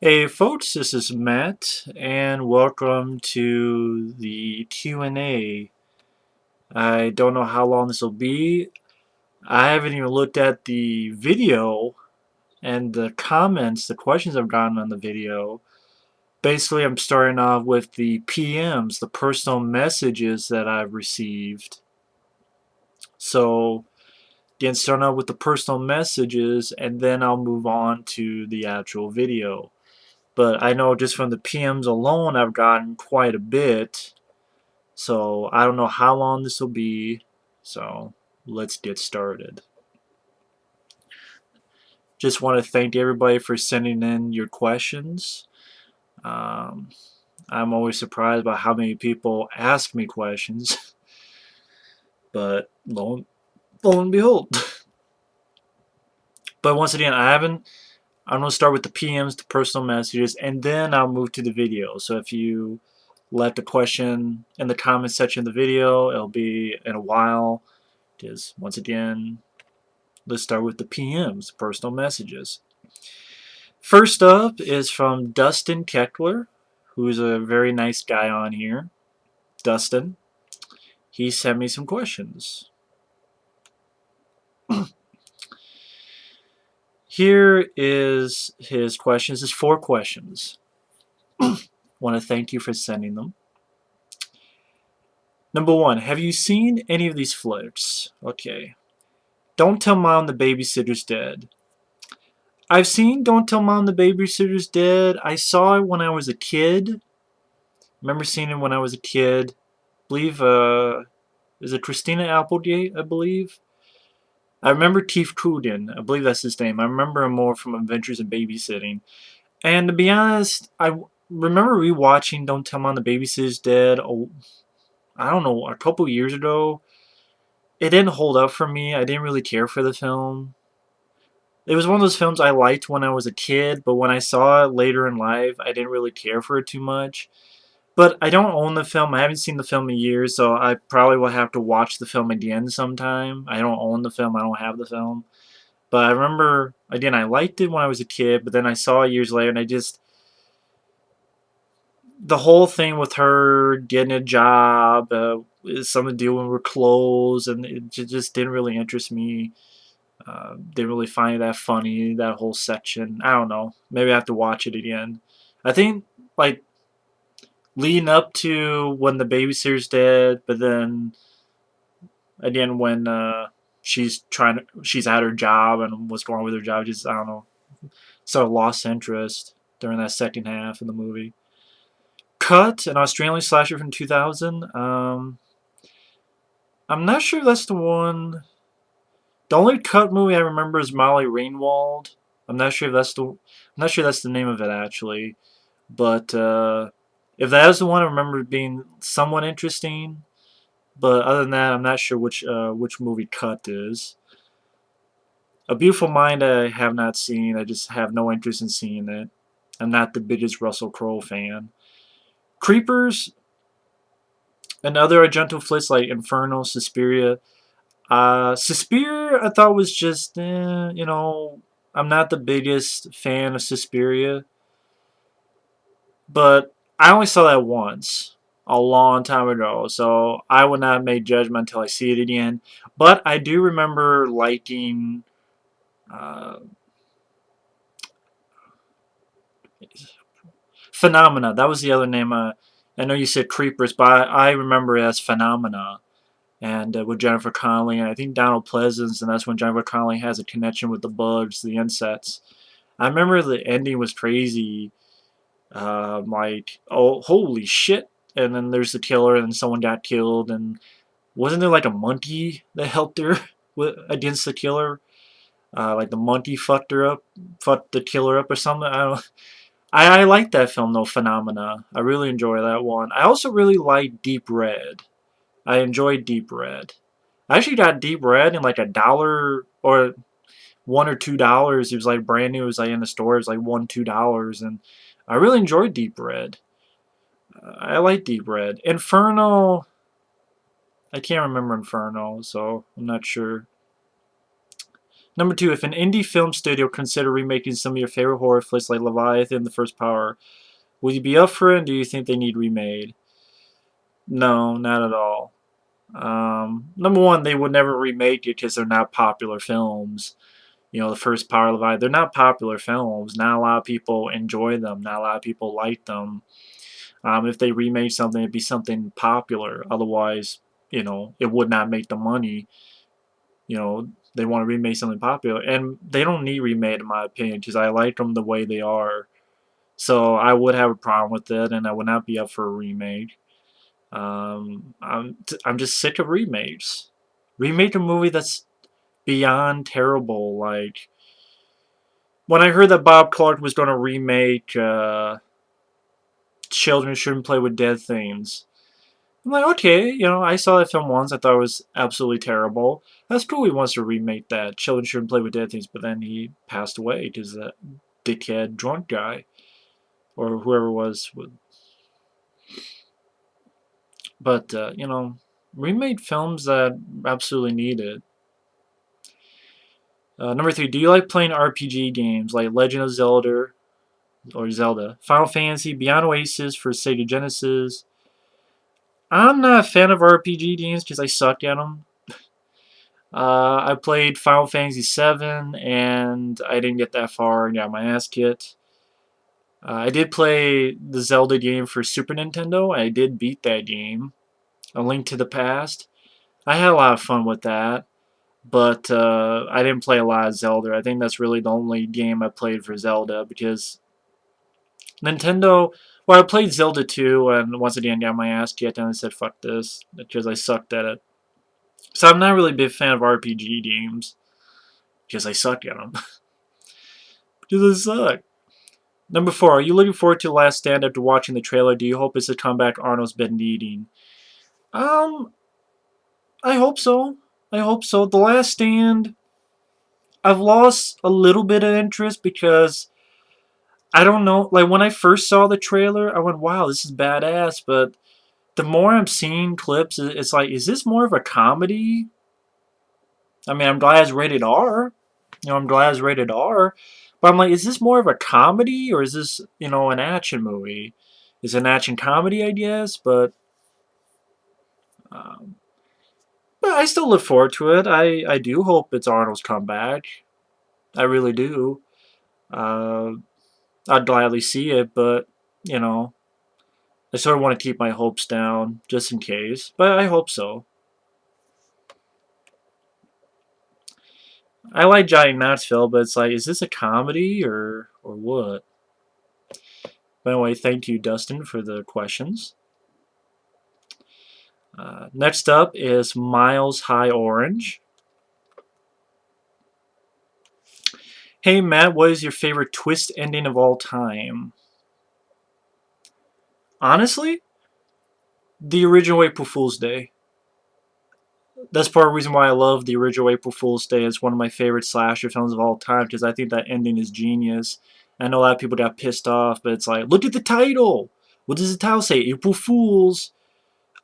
Hey folks, this is Matt, and welcome to the Q&A. I don't know how long this will be. I haven't even looked at the video and the comments, the questions I've gotten on the video. Basically, I'm starting off with the PMs, the personal messages that I've received. So, again, starting out with the personal messages, and then I'll move on to the actual video. But I know just from the PMs alone, I've gotten quite a bit. So I don't know how long this will be. So let's get started. Just want to thank everybody for sending in your questions. Um, I'm always surprised by how many people ask me questions. But lo and behold. But once again, I'm going to start with the PMs, the personal messages, and then I'll move to the video. So if you left a question in the comment section of the video, it'll be in a while. Just once again, let's start with the PMs, personal messages. First up is from Dustin Keckler, who's a very nice guy on here. Dustin, he sent me some questions. Here is his questions. There's 4 questions. Want to thank you for sending them. Number 1, have you seen any of these flicks? Okay. Don't Tell Mom the Babysitter's Dead. I've seen Don't Tell Mom the Babysitter's Dead. I saw it when I was a kid. Remember seeing it when I was a kid. I believe, is it Christina Applegate, I believe? I remember Keith Coogan. I believe that's his name. I remember him more from Adventures in Babysitting. And to be honest, I remember rewatching Don't Tell Mom the Babysitter's Dead, I don't know, a couple years ago. It didn't hold up for me. I didn't really care for the film. It was one of those films I liked when I was a kid, but when I saw it later in life, I didn't really care for it too much. But I don't own the film. I haven't seen the film in years, so I probably will have to watch the film again sometime. I don't own the film. I don't have the film. But I remember, again, I liked it when I was a kid, but then I saw it years later, and the whole thing with her getting a job, something to do with her clothes, and it just didn't really interest me. Didn't really find it that funny, that whole section. I don't know. Maybe I have to watch it again. I think, like, leading up to when the babysitter's dead, but then again when she's at her job and what's going on with her job, just I don't know, sort of lost interest during that second half of the movie. Cut, an Australian slasher from 2000. I'm not sure if that's the one. The only Cut movie I remember is Molly Ringwald. I'm not sure if that's the. I'm not sure that's the name of it actually, but if that is the one, I remember it being somewhat interesting. But other than that, I'm not sure which movie Cut is. A Beautiful Mind I have not seen. I just have no interest in seeing it. I'm not the biggest Russell Crowe fan. Creepers and other Argento flicks like Inferno, Suspiria. Suspiria I thought was just, I'm not the biggest fan of Suspiria. But I only saw that once, a long time ago, so I would not make judgment until I see it again. But I do remember liking uh, Phenomena. That was the other name. I know you said Creepers, but I remember it as Phenomena. And with Jennifer Connelly, and I think Donald Pleasance, and that's when Jennifer Connelly has a connection with the bugs, the insects. I remember the ending was crazy. Like, oh, holy shit. And then there's the killer, and someone got killed, and wasn't there like a monkey that helped her against the killer? Like the monkey fucked her up, fucked the killer up or something. I don't. I like that film though, Phenomena. I really enjoy that one. I also really like Deep Red. I enjoyed Deep Red. I actually got Deep Red in like $1 or $1 or $2. It was like brand new. It was like in the store. It was like $1, $2, and I really enjoyed Deep Red. I like Deep Red. Inferno. I can't remember Inferno, so I'm not sure. Number 2, if an indie film studio considered remaking some of your favorite horror flicks like Leviathan, The First Power, would you be up for it, and do you think they need remade? No, not at all. Number 1, they would never remake it because they're not popular films. The First Power, Leviathan, they're not popular films. Not a lot of people enjoy them. Not a lot of people like them. If they remade something, it'd be something popular. Otherwise, it would not make the money. They want to remake something popular, and they don't need remade in my opinion because I like them the way they are. So I would have a problem with it, and I would not be up for a remake. I'm just sick of remakes. Remake a movie that's beyond terrible. Like when I heard that Bob Clark was going to remake Children Shouldn't Play with Dead Things, I'm like, okay, I saw that film once. I thought it was absolutely terrible. That's cool. He wants to remake that. Children Shouldn't Play with Dead Things, but then he passed away because that dickhead drunk guy or whoever it was. But remade films that absolutely need it. Number 3, do you like playing RPG games like Legend of Zelda or Zelda, Final Fantasy, Beyond Oasis for Sega Genesis? I'm not a fan of RPG games because I suck at them. I played Final Fantasy VII, and I didn't get that far and got my ass kicked. I did play the Zelda game for Super Nintendo. I did beat that game, A Link to the Past. I had a lot of fun with that, but I didn't play a lot of Zelda. I think that's really the only game I played for Zelda because Nintendo. Well, I played Zelda 2, and once again got my ass kicked, and I said fuck this because I sucked at it. So I'm not really a big fan of RPG games because I suck at them. Because I suck. Number 4, are you looking forward to Last Stand after watching the trailer? Do you hope it's a comeback Arnold's been needing? Um, I hope so. I hope so. The Last Stand, I've lost a little bit of interest because I don't know. Like when I first saw the trailer, I went, "Wow, this is badass." But the more I'm seeing clips, it's like, is this more of a comedy? I mean, I'm glad it's rated R. I'm glad it's rated R. But I'm like, is this more of a comedy or is this, an action movie? It's an action comedy, I guess, um, but I still look forward to it. I do hope it's Arnold's comeback. I really do. Uh, I'd gladly see it, but, you know, I sort of want to keep my hopes down just in case. But I hope so. I like Johnny Knoxville, but it's like, is this a comedy or what? By the way, thank you, Dustin, for the questions. Next up is Mileshighorange. Hey Matt, what is your favorite twist ending of all time? Honestly, the original April Fool's Day. That's part of the reason why I love the original April Fool's Day. It's one of my favorite slasher films of all time because I think that ending is genius. I know a lot of people got pissed off, but it's like, look at the title. What does the title say? April Fools.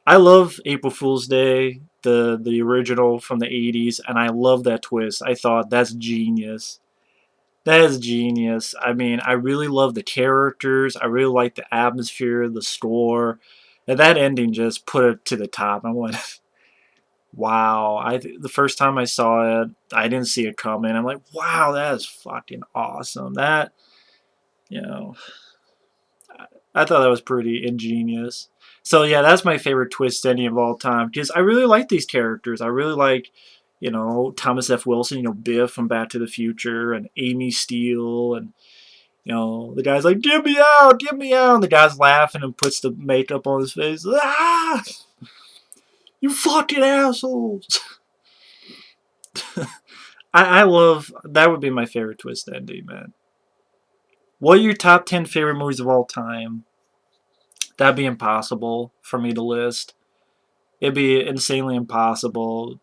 I love April Fool's Day, the original from the 80s, and I love that twist. I thought that's genius. That is genius. I mean, I really love the characters. I really like the atmosphere, the score. And that ending just put it to the top. I went, wow. The first time I saw it, I didn't see it coming. I'm like, wow, that is fucking awesome. That, you know, I thought that was pretty ingenious. So yeah, that's my favorite twist ending of all time because I really like these characters. I really like, Thomas F. Wilson, Biff from Back to the Future, and Amy Steele, and the guy's like, get me out, and the guy's laughing and puts the makeup on his face. Ah, you fucking assholes! I love that. Would be my favorite twist ending, man. What are your top 10 favorite movies of all time? That'd be impossible for me to list. It'd be insanely impossible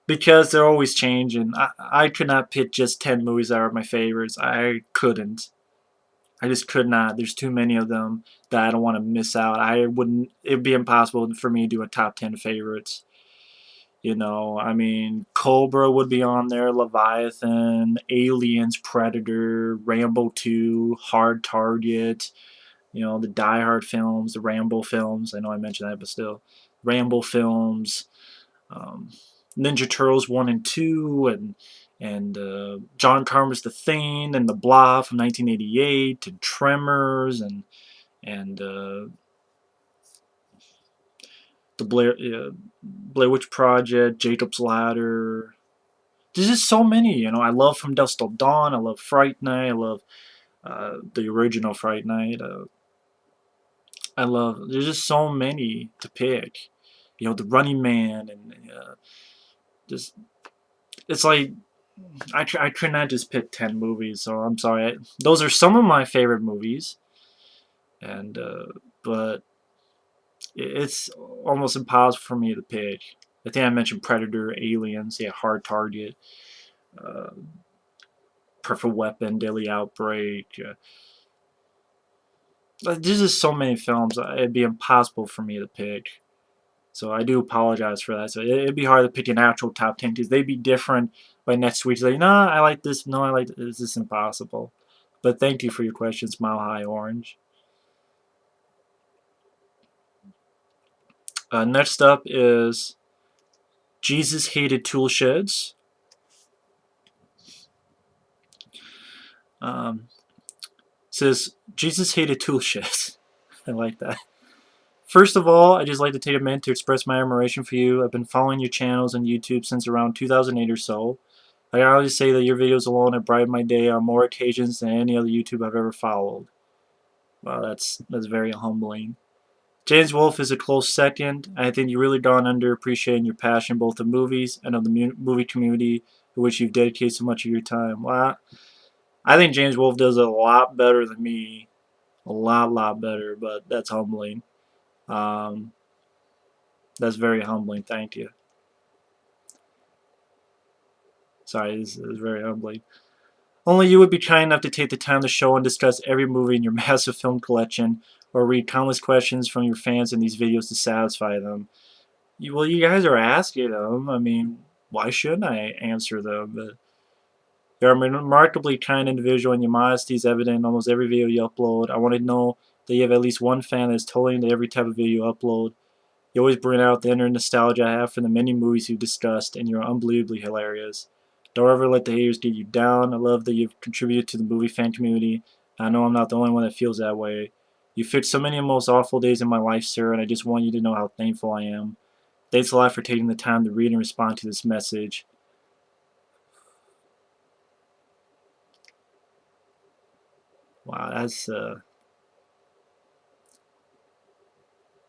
because they're always changing. I could not pick just 10 movies that are my favorites. I couldn't. I just could not. There's too many of them that I don't want to miss out. I wouldn't. It'd be impossible for me to do a top 10 favorites. You know, I mean, Cobra would be on there, Leviathan, Aliens, Predator, Rambo 2, Hard Target, you know, the Die Hard films, the Rambo films. I know I mentioned that, but still. Rambo films, um, Ninja Turtles 1 and 2, and John Carpenter's The Thing, and The Blob from 1988, and Tremors, and the Blair Witch Project, Jacob's Ladder. There's just so many, you know. I love From Dusk Till Dawn. I love Fright Night. I love the original Fright Night. I love. There's just so many to pick. You know, The Running Man, and just it's like I could not just pick 10 movies. So I'm sorry. Those are some of my favorite movies, and but it's almost impossible for me to pick. I think I mentioned Predator, Aliens, yeah, Hard Target, uh, Perfect Weapon, Deadly Outbreak. There's just so many films. It'd be impossible for me to pick. So I do apologize for that. So it'd be hard to pick an actual top 10 because they'd be different by next week. Like, no, I like this. No, I like this. It's just impossible. But thank you for your questions, Mile High Orange. Next up is Jesushatedtoolsheds. Um, says Jesus hated toolsheds. I like that. First of all, I just like to take a minute to express my admiration for you. I've been following your channels on YouTube since around 2008 or so. I can always say that your videos alone have brightened my day on more occasions than any other YouTube I've ever followed. Wow, that's very humbling. James Wolfe is a close second. I think you really gone under appreciating your passion both of movies and of the movie community to which you've dedicated so much of your time. Well, I think James Wolfe does it a lot better than me. A lot better, but that's humbling. Um, that's very humbling. Thank you. Sorry, this is very humbling. Only you would be kind enough to take the time to show and discuss every movie in your massive film collection, or read countless questions from your fans in these videos to satisfy them. Well, you guys are asking them. I mean, why shouldn't I answer them? But you're a remarkably kind individual, and your modesty is evident in almost every video you upload. I want to know that you have at least one fan that is totally into every type of video you upload. You always bring out the inner nostalgia I have for the many movies you've discussed, and you're unbelievably hilarious. Don't ever let the haters get you down. I love that you've contributed to the movie fan community. I know I'm not the only one that feels that way. You fixed so many of the most awful days in my life, sir, and I just want you to know how thankful I am. Thanks a lot for taking the time to read and respond to this message. Wow,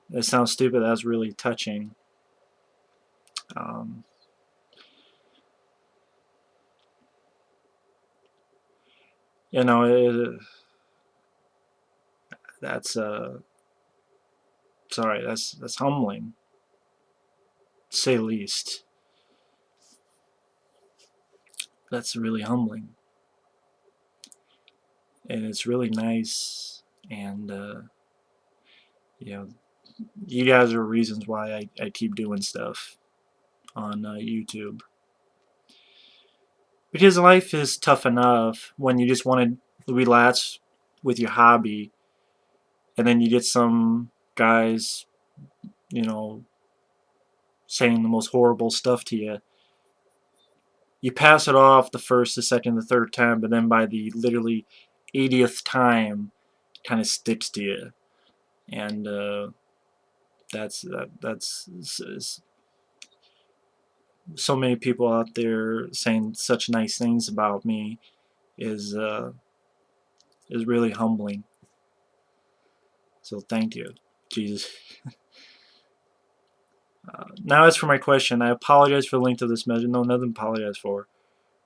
that sounds stupid. That's really touching. Um, you know, that's sorry, that's humbling, to say the least. That's really humbling, and it's really nice. And you know, you guys are reasons why I keep doing stuff on YouTube. Because life is tough enough when you just want to relax with your hobby, and then you get some guys, you know, saying the most horrible stuff to you. You pass it off the first, the second, the third time, but then by the literally 80th time, it kind of sticks to you, and that's so many people out there saying such nice things about me is is really humbling. So thank you, Jesus. Now as for my question, I apologize for the length of this message. No, nothing to apologize for.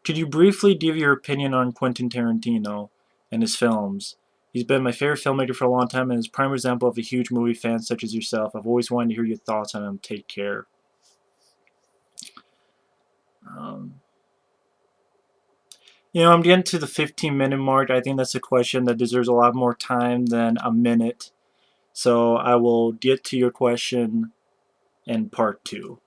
Could you briefly give your opinion on Quentin Tarantino and his films? He's been my favorite filmmaker for a long time and is a prime example of a huge movie fan such as yourself. I've always wanted to hear your thoughts on him. Take care. Um, you know, I'm getting to the 15-minute mark. I think that's a question that deserves a lot more time than a minute. So I will get to your question in part 2.